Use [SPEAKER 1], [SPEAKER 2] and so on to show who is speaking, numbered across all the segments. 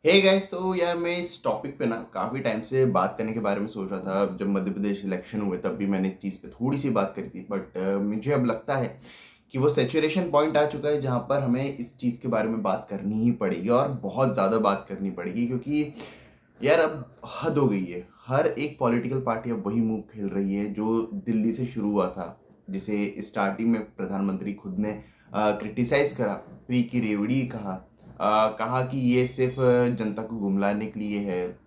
[SPEAKER 1] Hey guys, तो यार मैं इस टॉपिक पे ना काफ़ी टाइम से बात करने के बारे में सोच रहा था। जब मध्य प्रदेश इलेक्शन हुए तब भी मैंने इस चीज़ पे थोड़ी सी बात करी थी, बट मुझे अब लगता है कि वो सेचुरेशन पॉइंट आ चुका है जहाँ पर हमें इस चीज़ के बारे में बात करनी ही पड़ेगी और बहुत ज़्यादा बात करनी पड़ेगी, क्योंकि यार अब हद हो गई है। हर एक पॉलिटिकल पार्टी अब वही मूव खेल रही है जो दिल्ली से शुरू हुआ था, जिसे स्टार्टिंग में प्रधानमंत्री खुद ने क्रिटिसाइज करा, फ्री की रेवड़ी कहा। कहा कि ये सिर्फ जनता को गुमलाने के लिए है,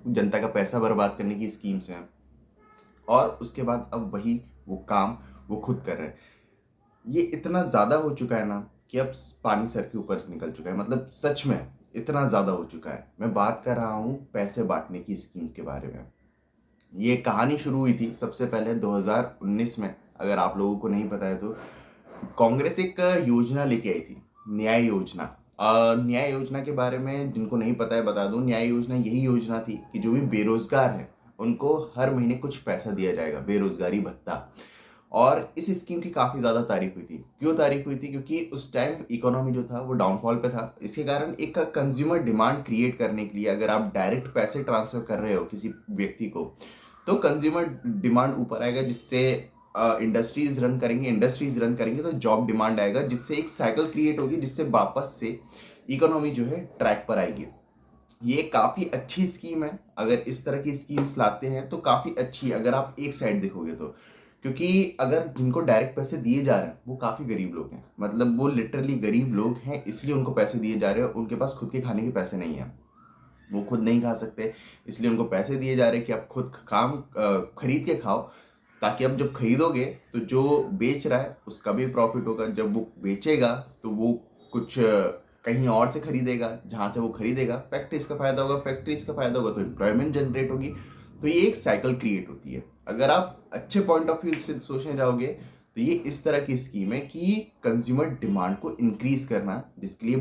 [SPEAKER 1] जनता का पैसा बर्बाद करने की स्कीम्स हैं। और उसके बाद अब वही वो काम वो खुद कर रहे हैं। ये इतना ज़्यादा हो चुका है ना कि अब पानी सर के ऊपर निकल चुका है। मतलब सच में इतना ज़्यादा हो चुका है। मैं बात कर रहा हूँ पैसे बांटने की स्कीम्स के बारे में। ये कहानी शुरू हुई थी सबसे पहले 2019 में। अगर आप लोगों को नहीं पता है तो कांग्रेस एक योजना लेके आई थी, न्याय योजना। न्याय योजना के बारे में जिनको नहीं पता है बता दूं। न्याय योजना यही योजना थी कि जो भी बेरोजगार है उनको हर महीने कुछ पैसा दिया जाएगा, बेरोजगारी भत्ता। और इस स्कीम की काफ़ी ज़्यादा तारीफ हुई थी। क्यों तारीफ हुई थी? क्योंकि उस टाइम इकोनॉमी जो था वो डाउनफॉल पे था। इसके कारण एक कंज्यूमर डिमांड क्रिएट करने के लिए, अगर आप डायरेक्ट पैसे ट्रांसफर कर रहे हो किसी व्यक्ति को, तो कंज्यूमर डिमांड ऊपर आएगा, जिससे इंडस्ट्रीज रन करेंगे तो जॉब डिमांड आएगा, जिससे एक साइकिल क्रिएट होगी, जिससे वापस से इकोनॉमी जो है ट्रैक पर आएगी। ये काफ़ी अच्छी स्कीम है। अगर इस तरह की स्कीम्स लाते हैं तो काफ़ी अच्छी है, अगर आप एक साइड देखोगे तो। क्योंकि अगर जिनको डायरेक्ट पैसे दिए जा रहे हैं वो काफ़ी गरीब लोग हैं। मतलब वो लिटरली गरीब लोग हैं, इसलिए उनको पैसे दिए जा रहे हैं। उनके पास खुद के खाने के पैसे नहीं हैं, वो खुद नहीं खा सकते, इसलिए उनको पैसे दिए जा रहे हैं कि आप खुद खरीद के खाओ। ताकि अब जब खरीदोगे तो जो बेच रहा है उसका भी प्रॉफिट होगा। जब वो बेचेगा तो वो कुछ कहीं और से खरीदेगा, जहाँ से वो खरीदेगा फैक्ट्रीज का फायदा होगा, फैक्ट्रीज का फायदा होगा तो एम्प्लॉयमेंट जनरेट होगी। तो ये एक साइकिल क्रिएट होती है। अगर आप अच्छे पॉइंट ऑफ व्यू से सोचने जाओगे तो ये इस तरह की स्कीम है कि कंज्यूमर डिमांड को इंक्रीज करना, जिसके लिए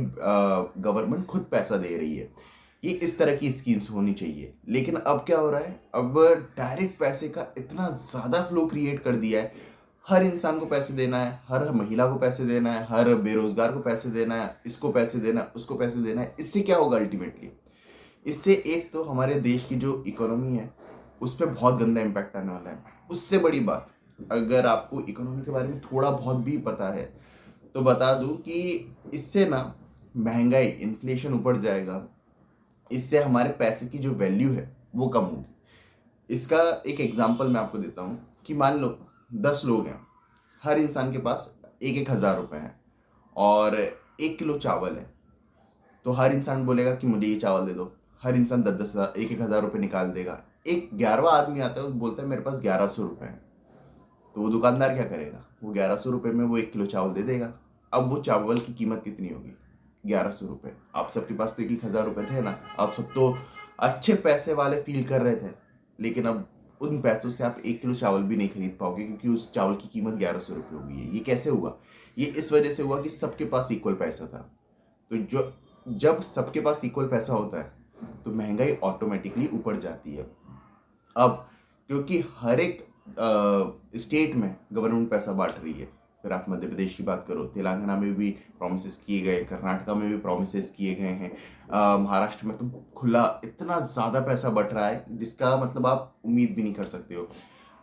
[SPEAKER 1] गवर्नमेंट खुद पैसा दे रही है। ये इस तरह की स्कीम्स होनी चाहिए। लेकिन अब क्या हो रहा है? अब डायरेक्ट पैसे का इतना ज़्यादा फ्लो क्रिएट कर दिया है। हर इंसान को पैसे देना है, हर महिला को पैसे देना है, हर बेरोजगार को पैसे देना है, इसको पैसे देना है, उसको पैसे देना है। इससे क्या होगा अल्टीमेटली? इससे एक तो हमारे देश की जो इकोनॉमी है उस पर बहुत गंदा इम्पैक्ट आने वाला है। उससे बड़ी बात, अगर आपको इकोनॉमी के बारे में थोड़ा बहुत भी पता है तो बता दूं कि इससे ना महंगाई, इन्फ्लेशन ऊपर जाएगा। इससे हमारे पैसे की जो वैल्यू है वो कम होगी। इसका एक एग्जांपल मैं आपको देता हूँ कि मान लो 10 लोग हैं, हर इंसान के पास एक एक हज़ार रुपये हैं और 1 किलो चावल है। तो हर इंसान बोलेगा कि मुझे ये चावल दे दो। हर इंसान 10-10 हज़ार, एक एक हज़ार रुपये निकाल देगा। एक 11वां आदमी आता है, वो बोलता है मेरे पास 1100 रुपये हैं। तो वो दुकानदार क्या करेगा? वो 1100 रुपये में वो 1 किलो चावल दे देगा। अब वो चावल की कीमत कितनी होगी? 1100 रुपये। आप सबके पास तो एक एक हज़ार रुपये थे ना, आप सब तो अच्छे पैसे वाले फील कर रहे थे। लेकिन अब उन पैसों से आप 1 किलो चावल भी नहीं खरीद पाओगे, क्योंकि उस चावल की कीमत 1100 रुपये हो गई है। ये कैसे हुआ? ये इस वजह से हुआ कि सबके पास इक्वल पैसा था। तो जो जब सबके पास इक्वल पैसा होता है तो महंगाई ऑटोमेटिकली ऊपर जाती है। अब क्योंकि हर एक स्टेट में गवर्नमेंट पैसा बांट रही है। फिर आप मध्य प्रदेश की बात करो, तेलंगाना में भी प्रोमिस किए गए, कर्नाटका में भी प्रोमिस किए गए हैं। महाराष्ट्र में तो खुला इतना ज़्यादा पैसा बट रहा है जिसका मतलब आप उम्मीद भी नहीं कर सकते हो।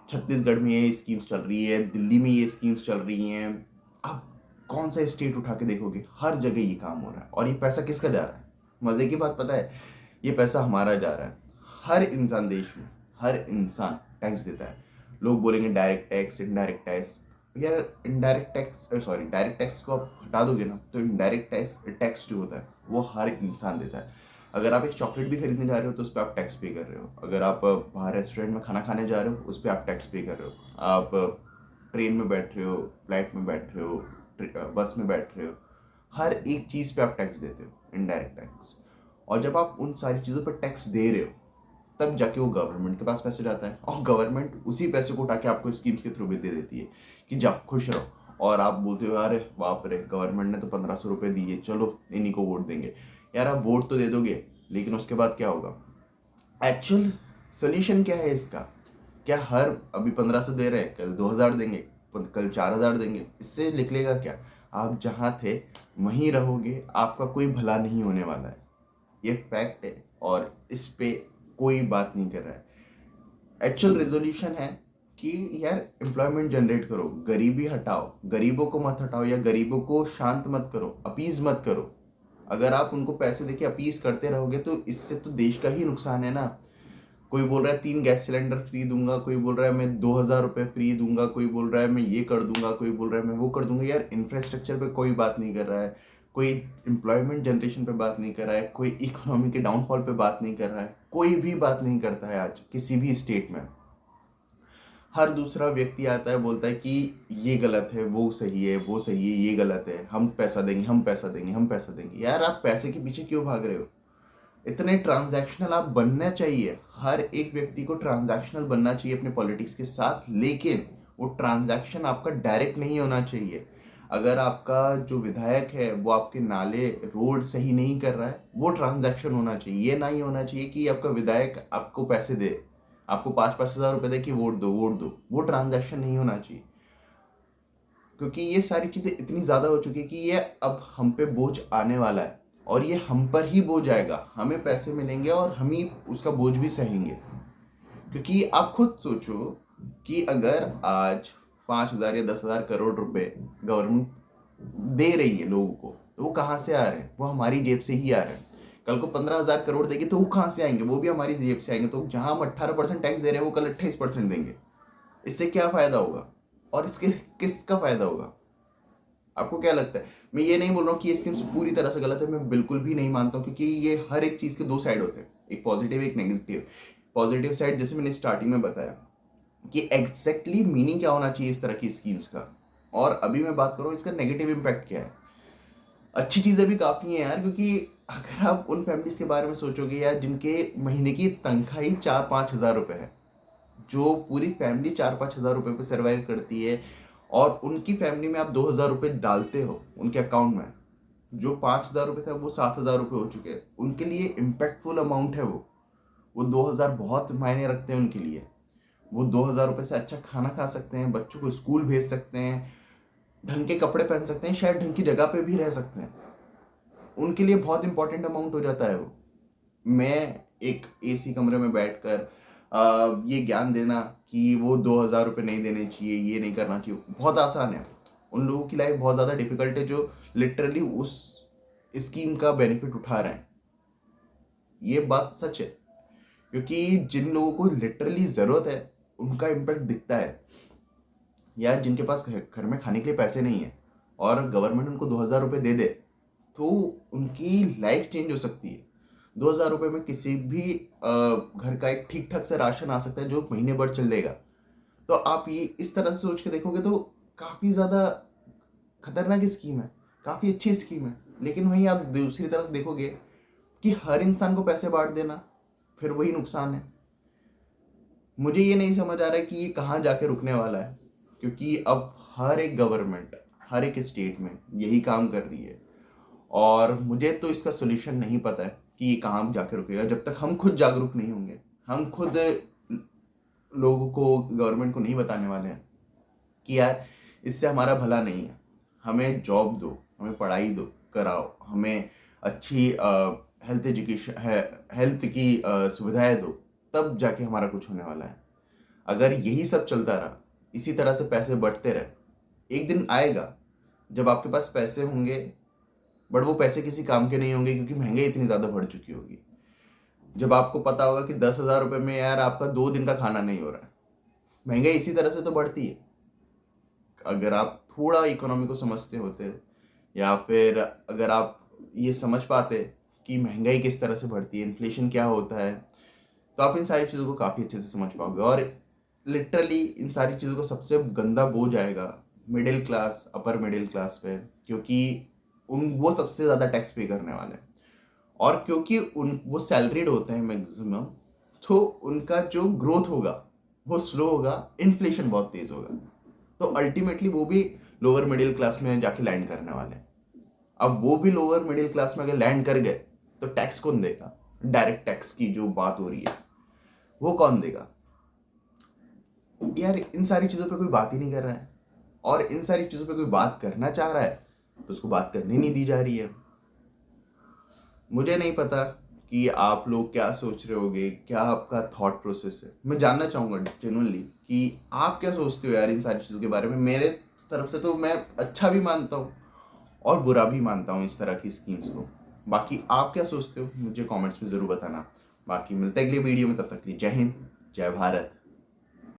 [SPEAKER 1] छत्तीसगढ़ में ये स्कीम्स चल रही है, दिल्ली में ये स्कीम्स चल रही हैं। आप कौन सा स्टेट उठा के देखोगे, हर जगह ये काम हो रहा है। और ये पैसा किसका जा रहा है? मज़े की बात पता है, ये पैसा हमारा जा रहा है। हर इंसान देश में, हर इंसान टैक्स देता है। लोग बोलेंगे डायरेक्ट टैक्स, इनडायरेक्ट टैक्स। यार indirect tax, sorry, direct tax को आप हटा दोगे ना तो इनडायरेक्ट टैक्स टैक्स जो होता है वो हर इंसान देता है। अगर आप एक चॉकलेट भी खरीदने जा रहे हो तो उस पर आप टैक्स पे कर रहे हो। अगर आप बाहर रेस्टोरेंट में खाना खाने जा रहे हो उस पर आप टैक्स पे कर रहे हो। आप ट्रेन में बैठ रहे हो, फ्लाइट में बैठ रहे हो, बस में बैठ रहे हो, हर एक चीज़ पे आप टैक्स देते हो, इनडायरेक्ट टैक्स। और जब आप उन सारी चीज़ों पर टैक्स दे रहे हो तब जाके वो गवर्नमेंट के पास पैसे जाता है, और गवर्नमेंट उसी पैसे को उठा के आपको स्कीम्स के थ्रू भी दे देती है कि जाओ खुश रहो। और आप बोलते हो अरे बाप रे, गवर्नमेंट ने तो 1500 रुपये दिए, चलो इन्हीं को वोट देंगे। यार आप वोट तो दे दोगे, लेकिन उसके बाद क्या होगा? एक्चुअल सोल्यूशन क्या है इसका? क्या हर अभी 1500 दे रहे हैं, कल 2000 देंगे, कल 4000 देंगे? इससे निकलेगा क्या? आप जहाँ थे वहीं रहोगे, आपका कोई भला नहीं होने वाला है। ये फैक्ट है और इस पे कोई बात नहीं कर रहा है। एक्चुअल रेजोल्यूशन है कि यार एम्प्लॉयमेंट जनरेट करो, गरीबी हटाओ, गरीबों को मत हटाओ या गरीबों को शांत मत करो, अपीज मत करो। अगर आप उनको पैसे देके अपीज करते रहोगे तो इससे तो देश का ही नुकसान है ना। कोई बोल रहा है 3 गैस सिलेंडर फ्री दूंगा, कोई बोल रहा है मैं 2,000 रुपये फ्री दूंगा, कोई बोल रहा है मैं ये कर दूंगा, कोई बोल रहा है मैं वो कर दूंगा। यार इंफ्रास्ट्रक्चर पे कोई बात नहीं कर रहा है, कोई एम्प्लॉयमेंट जनरेशन पे बात नहीं कर रहा है, कोई इकोनॉमी के डाउनफॉल पे बात नहीं कर रहा है, कोई भी बात नहीं करता है आज किसी भी स्टेट में। हर दूसरा व्यक्ति आता है बोलता है कि ये गलत है, वो सही है, वो सही है, ये गलत है, हम पैसा देंगे, हम पैसा देंगे, हम पैसा देंगे। यार आप पैसे के पीछे क्यों भाग रहे हो? इतने ट्रांजैक्शनल आप बनना चाहिए, हर एक व्यक्ति को ट्रांजैक्शनल बनना चाहिए अपने पॉलिटिक्स के साथ, लेकिन वो ट्रांजैक्शन आपका डायरेक्ट नहीं होना चाहिए। अगर आपका जो विधायक है वो आपके नाले रोड सही नहीं कर रहा है, वो ट्रांजैक्शन होना चाहिए। ये नहीं होना चाहिए कि आपका विधायक आपको पैसे दे, आपको 5-5 हज़ार रुपए दे कि वोट दो वोट दो, वो ट्रांजैक्शन नहीं होना चाहिए। क्योंकि ये सारी चीज़ें इतनी ज़्यादा हो चुकी है कि ये अब हम पे बोझ आने वाला है और ये हम पर ही बोझ आएगा। हमें पैसे मिलेंगे और हम ही उसका बोझ भी सहेंगे। क्योंकि आप खुद सोचो कि अगर आज 5,000 या 10,000 करोड़ रुपए गवर्नमेंट दे रही है लोगों को, तो वो कहाँ से आ रहे हैं? वो हमारी जेब से ही आ रहे हैं। कल को 15,000 करोड़ देंगे तो वो कहाँ से आएंगे? वो भी हमारी जेब से आएंगे। तो जहां हम 18% टैक्स दे रहे हैं वो कल 28% देंगे। इससे क्या फायदा होगा और इसके किसका फायदा होगा? आपको क्या लगता है? मैं ये नहीं बोल रहा हूँ कि ये स्कीम्स पूरी तरह से गलत है, मैं बिल्कुल भी नहीं मानता हूँ, क्योंकि ये हर एक चीज़ के दो साइड होते हैं, एक पॉजिटिव एक नेगेटिव। पॉजिटिव साइड जैसे मैंने स्टार्टिंग में बताया कि एग्जैक्टली मीनिंग क्या होना चाहिए इस तरह की स्कीम्स का, और अभी मैं बात करूँ इसका नेगेटिव इम्पैक्ट क्या है। अच्छी चीज़ें भी काफ़ी हैं यार, क्योंकि अगर आप उन फैमिलीज के बारे में सोचोगे यार जिनके महीने की तनख्वाह ही 4-5 हज़ार रुपये है, जो पूरी फैमिली 4-5 हज़ार रुपये पे सर्वाइव करती है, और उनकी फैमिली में आप 2,000 रुपये डालते हो उनके अकाउंट में, जो 5,000 रुपये था वो 7,000 रुपये हो चुके हैं, उनके लिए इम्पैक्टफुल अमाउंट है वो 2,000 बहुत मायने रखते हैं उनके लिए। वो 2,000 रुपये से अच्छा खाना खा सकते हैं, बच्चों को स्कूल भेज सकते हैं, ढंग के कपड़े पहन सकते हैं, शायद ढंग की जगह पे भी रह सकते हैं। उनके लिए बहुत इंपॉर्टेंट अमाउंट हो जाता है वो। मैं एक एसी कमरे में बैठकर ये ज्ञान देना कि वो 2,000 रुपये नहीं देने चाहिए, ये नहीं करना चाहिए, बहुत आसान है। उन लोगों की लाइफ बहुत ज़्यादा डिफिकल्ट है जो लिटरली उस स्कीम का बेनिफिट उठा रहे हैं। ये बात सच है, क्योंकि जिन लोगों को लिटरली ज़रूरत है उनका इम्पैक्ट दिखता है। यार जिनके पास घर में खाने के लिए पैसे नहीं है और गवर्नमेंट उनको 2,000 रुपये दे दे तो उनकी लाइफ चेंज हो सकती है। 2,000 रुपये में किसी भी घर का एक ठीक ठाक से राशन आ सकता है जो महीने भर चलेगा। तो आप ये इस तरह से सोच के देखोगे तो काफ़ी ज़्यादा खतरनाक स्कीम है, काफ़ी अच्छी स्कीम है। लेकिन वहीं आप दूसरी तरफ देखोगे कि हर इंसान को पैसे बांट देना फिर वही नुकसान है। मुझे ये नहीं समझ आ रहा है कि ये कहाँ जाके रुकने वाला है, क्योंकि अब हर एक गवर्नमेंट हर एक स्टेट में यही काम कर रही है, और मुझे तो इसका सोल्यूशन नहीं पता है कि ये कहाँ जाके रुकेगा जब तक हम खुद जागरूक नहीं होंगे। हम खुद लोगों को, गवर्नमेंट को नहीं बताने वाले हैं कि यार इससे हमारा भला नहीं है, हमें जॉब दो, हमें पढ़ाई दो, कराओ, हमें अच्छी हेल्थ एजुकेशन है, हेल्थ की सुविधाएं दो, तब जाके हमारा कुछ होने वाला है। अगर यही सब चलता रहा, इसी तरह से पैसे बढ़ते रहे, एक दिन आएगा जब आपके पास पैसे होंगे बट वो पैसे किसी काम के नहीं होंगे, क्योंकि महंगाई इतनी ज़्यादा बढ़ चुकी होगी। जब आपको पता होगा कि 10,000 रुपये में यार आपका 2 दिन का खाना नहीं हो रहा है। महंगाई इसी तरह से तो बढ़ती है। अगर आप थोड़ा इकोनॉमी को समझते होते, या फिर अगर आप ये समझ पाते कि महंगाई किस तरह से बढ़ती है, इन्फ्लेशन क्या होता है, तो आप इन सारी चीज़ों को काफ़ी अच्छे से समझ पाओगे। और लिटरली इन सारी चीज़ों को सबसे गंदा बोझ आएगा middle class, upper middle class पे, क्योंकि वो सबसे ज़्यादा टैक्स पे करने वाले हैं। और क्योंकि वो सैलरीड होते हैं मैक्सिमम, तो उनका जो ग्रोथ होगा वो स्लो होगा, इन्फ्लेशन बहुत तेज़ होगा, तो अल्टीमेटली वो भी लोअर मिडिल क्लास में जाके लैंड करने वाले हैं। अब वो भी लोअर मिडिल क्लास में अगर लैंड कर गए तो टैक्स कौन देगा? डायरेक्ट टैक्स की जो बात हो रही है वो कौन देगा? यार इन सारी चीज़ों पे कोई बात ही नहीं कर रहा है, और इन सारी चीज़ों पे कोई बात करना चाह रहा है तो उसको बात करने नहीं दी जा रही है। मुझे नहीं पता कि आप लोग क्या सोच रहे होगे, क्या आपका थॉट प्रोसेस है। मैं जानना चाहूँगा जेन्युइनली कि आप क्या सोचते हो यार इन सारी चीज़ों के बारे में। मेरे तरफ से तो मैं अच्छा भी मानता हूँ और बुरा भी मानता हूँ इस तरह की स्कीम्स को। बाकी आप क्या सोचते हो मुझे कमेंट्स में ज़रूर बताना। बाकी मिलते हैं अगली वीडियो में, तब तक के लिए जय हिंद, जय भारत।